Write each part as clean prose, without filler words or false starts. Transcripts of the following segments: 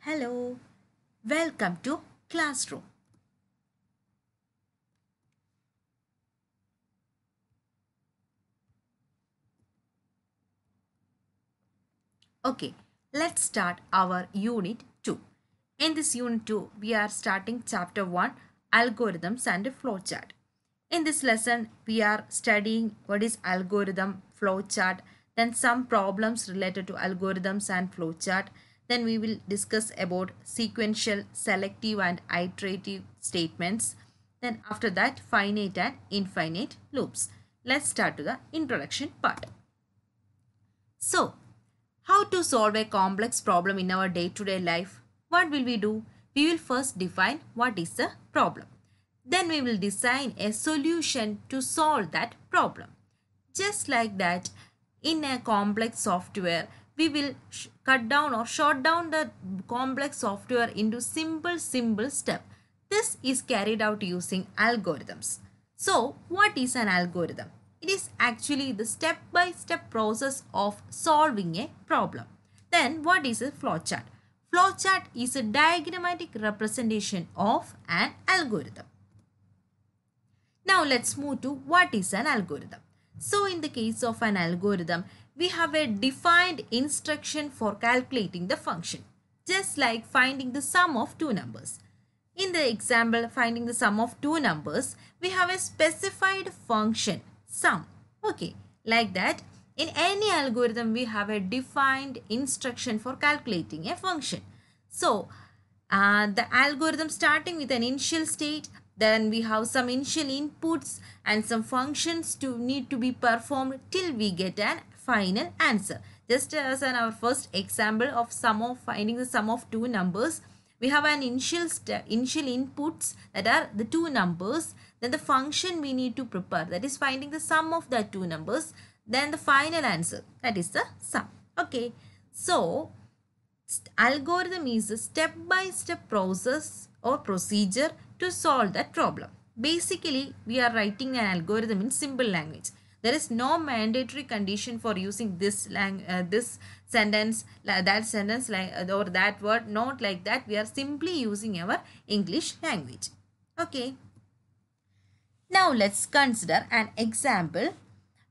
Hello, welcome to classroom. Okay, let's start our unit 2. In this unit 2, we are starting chapter 1, algorithms and flowchart. In this lesson, we are studying what is algorithm, flowchart, then some problems related to algorithms and flowchart. Then we will discuss about sequential, selective and iterative statements. Then after that, finite and infinite loops. Let's start to the introduction part. So, how to solve a complex problem in our day-to-day life? What will we do? We will first define what is the problem. Then we will design a solution to solve that problem. Just like that, in a complex software, we will cut down or short down the complex software into simple steps. This is carried out using algorithms. So, what is an algorithm? It is actually the step-by-step process of solving a problem. Then, what is a flowchart? Flowchart is a diagrammatic representation of an algorithm. Now let's move to what is an algorithm. So in the case of an algorithm, we have a defined instruction for calculating the function, just like finding the sum of two numbers. In the example, finding the sum of two numbers, we have a specified function, sum. Okay, like that, in any algorithm, we have a defined instruction for calculating a function. So, the algorithm starting with an initial state, then we have some initial inputs and some functions to need to be performed till we get an final answer. Just as in our first example of finding the sum of two numbers, we have an initial inputs that are the two numbers, then the function we need to prepare, that is finding the sum of the two numbers, then the final answer, that is the sum. Okay, so algorithm is a step-by-step process or procedure to solve that problem. Basically, we are writing an algorithm in simple language. There is no mandatory condition for using this sentence, that sentence, or that word. Not like that. We are simply using our English language. Okay. Now let's consider an example.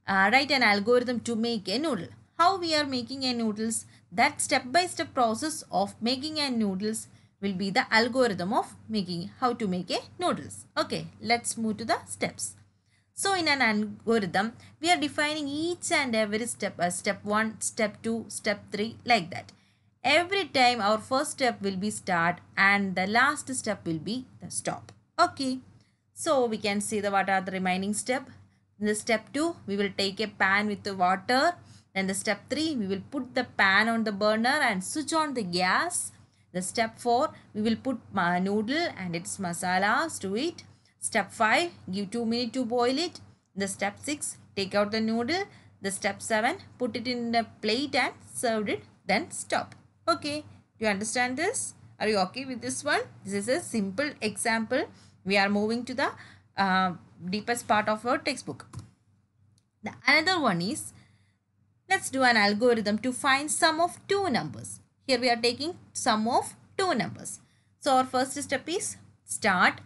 Write an algorithm to make a noodle. How we are making a noodles? That step-by-step process of making a noodles will be the algorithm of making how to make a noodles. Okay, let's move to the steps. So in an algorithm, we are defining each and every step as step 1, step 2, step 3, like that. Every time our first step will be start and the last step will be the stop. Okay. So we can see what are the remaining step. In the step 2, we will take a pan with the water. Then the step 3, we will put the pan on the burner and switch on the gas. The step 4, we will put noodle and its masalas to it. Step 5, give 2 minutes to boil it. The step 6, take out the noodle. The step 7, put it in the plate and serve it. Then stop. Okay, do you understand this? Are you okay with this one? This is a simple example. We are moving to the deepest part of our textbook. The another one is, let's do an algorithm to find sum of two numbers. Here we are taking sum of two numbers. So our first step is start.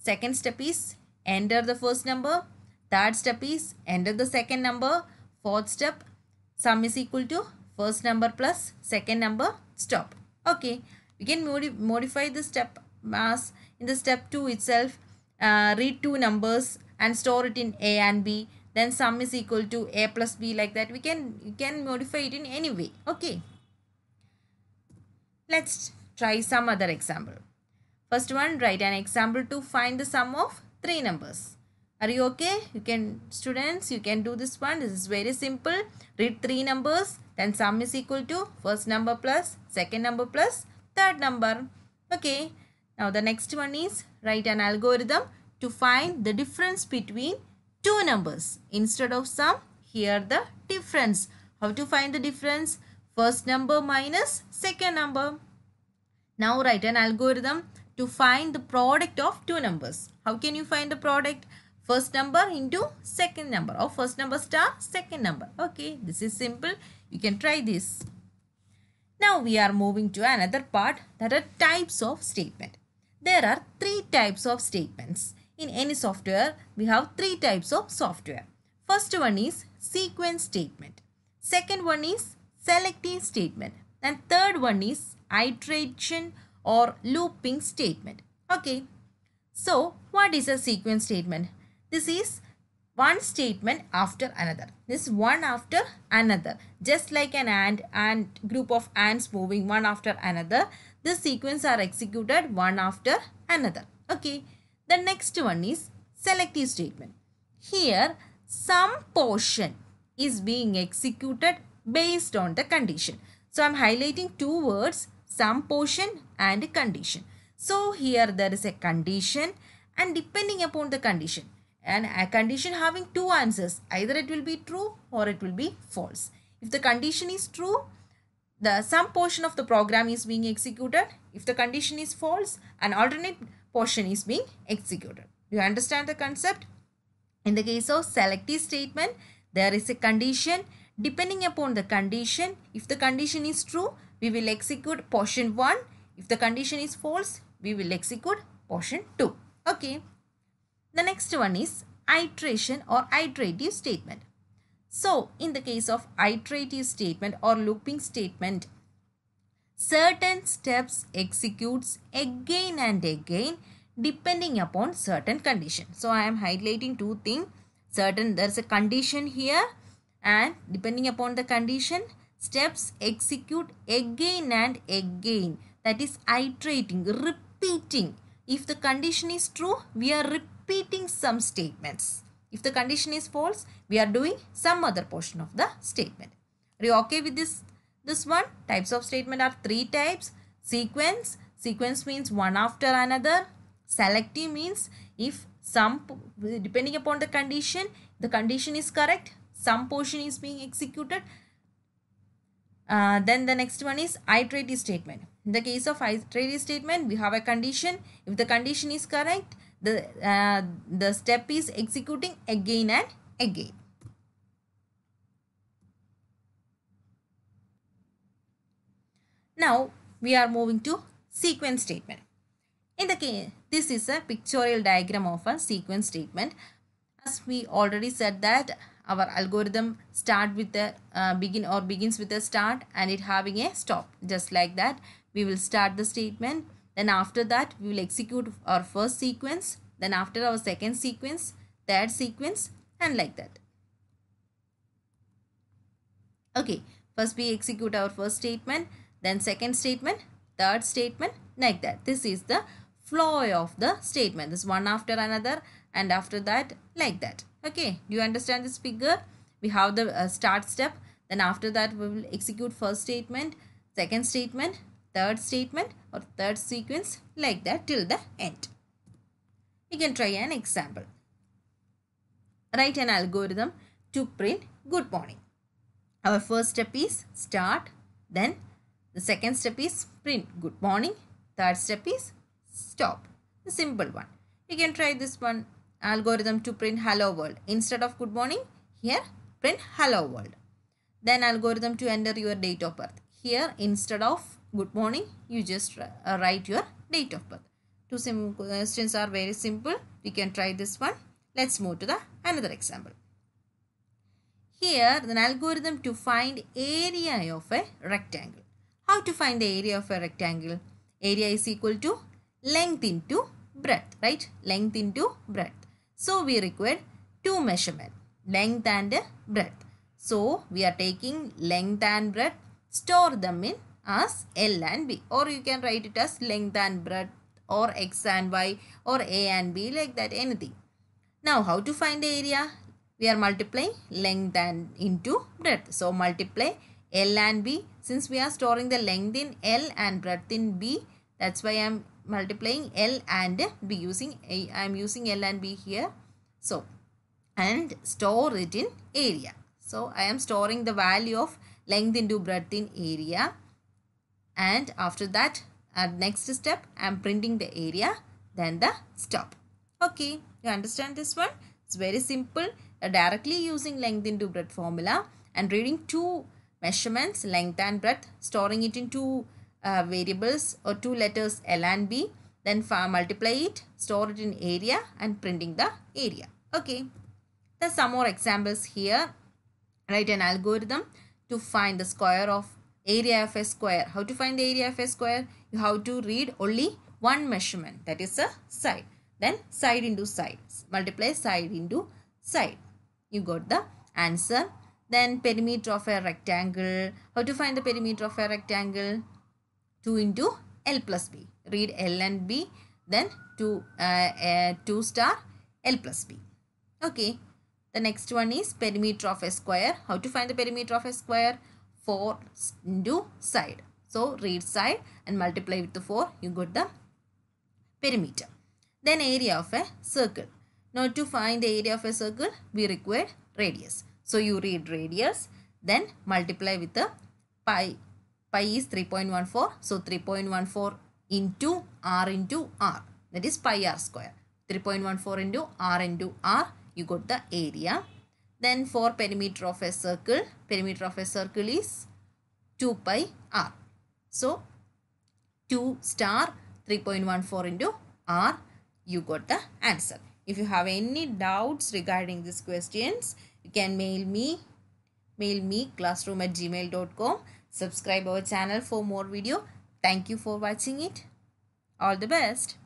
Second step is enter the first number. Third step is enter the second number. Fourth step, sum is equal to first number plus second number, stop. Okay, we can modify the step as in the step 2 itself. Read two numbers and store it in A and B. Then sum is equal to A plus B, like that. You can modify it in any way. Okay. Let's try some other example. First one, write an example to find the sum of three numbers. Are you okay? Students, you can do this one. This is very simple. Read three numbers. Then sum is equal to first number plus second number plus third number. Okay. Now the next one is write an algorithm to find the difference between two numbers. Instead of sum, here the difference. How to find the difference? First number minus second number. Now write an algorithm to find the product of two numbers. How can you find the product? First number into second number, or first number star second number. Okay, this is simple. You can try this. Now we are moving to another part, that are types of statement. There are three types of statements. In any software, we have three types of software. First one is sequence statement. Second one is selective statement. And third one is iteration or looping statement. Okay. So, what is a sequence statement? This is one statement after another. This one after another. Just like an ant group of ants moving one after another. This sequence are executed one after another. Okay. The next one is selective statement. Here, some portion is being executed based on the condition. So, I am highlighting two words, some portion and condition. So, here there is a condition, and depending upon the condition, and a condition having two answers, either it will be true or it will be false. If the condition is true, the some portion of the program is being executed. If the condition is false, an alternate portion is being executed. Do you understand the concept? In the case of selective statement, there is a condition. Depending upon the condition, if the condition is true, we will execute portion 1. If the condition is false, we will execute portion 2. Okay. The next one is iteration or iterative statement. So, in the case of iterative statement or looping statement, certain steps executes again and again depending upon certain condition. So, I am highlighting two things. There is a condition here, and depending upon the condition, steps execute again and again. That is iterating, repeating. If the condition is true, we are repeating some statements. If the condition is false, we are doing some other portion of the statement. Are you okay with this one? Types of statement are three types. Sequence. Sequence means one after another. Selective means if some, depending upon the condition is correct, some portion is being executed. Then the next one is iterative statement. In the case of iterative statement, we have a condition. If the condition is correct, the step is executing again and again. Now we are moving to sequence statement. In the case, this is a pictorial diagram of a sequence statement. As we already said that our algorithm begins with a start and it having a stop. Just like that, we will start the statement. Then after that, we will execute our first sequence. Then after our second sequence, third sequence, and like that. Okay, first we execute our first statement, then second statement, third statement, like that. This is the flow of the statement. This one after another, and after that, like that. Okay, do you understand this figure? We have the start step. Then after that, we will execute first statement, second statement, third statement or third sequence, like that till the end. We can try an example. Write an algorithm to print good morning. Our first step is start. Then the second step is print good morning. Third step is stop. The simple one. You can try this one, algorithm to print hello world. Instead of good morning, here print hello world. Then algorithm to enter your date of birth. Here instead of good morning, you just write your date of birth. Two questions are very simple. We can try this one. Let's move to the another example. Here, the algorithm to find area of a rectangle. How to find the area of a rectangle? Area is equal to length into breadth, right? Length into breadth. So, we require two measurements, length and breadth. So, we are taking length and breadth, store them in as L and B, or you can write it as length and breadth or X and Y or A and B, like that, anything. Now, how to find the area? We are multiplying length and into breadth. So, multiply L and B. Since we are storing the length in L and breadth in B, that's why I am multiplying L and B using I am using L and B here. So, and store it in area. So, I am storing the value of length into breadth in area. And after that, at next step, I am printing the area, then the stop. Okay, you understand this one? It's very simple. Directly using length into breadth formula and reading two measurements, length and breadth, storing it in two variables or two letters L and B, then multiply it, store it in area and printing the area. Okay. There's some more examples here. Write an algorithm to find the square of area of a square. How to find the area of a square? You have to read only one measurement, that is a side. Then side into side. Multiply side into side. You got the answer. Then perimeter of a rectangle. How to find the perimeter of a rectangle? 2 into L plus B. Read L and B. Then 2 star L plus B. Okay. The next one is perimeter of a square. How to find the perimeter of a square? 4 into side. So read side and multiply with the 4. You got the perimeter. Then area of a circle. Now to find the area of a circle, we require radius. So you read radius, then multiply with the pi. Pi is 3.14. So 3.14 into R. That is pi r square. 3.14 into R. You got the area. Then for perimeter of a circle is 2 pi r. So 2 star 3.14 into r. You got the answer. If you have any doubts regarding these questions, you can mail me classroom@gmail.com. Subscribe our channel for more video. Thank you for watching it. All the best.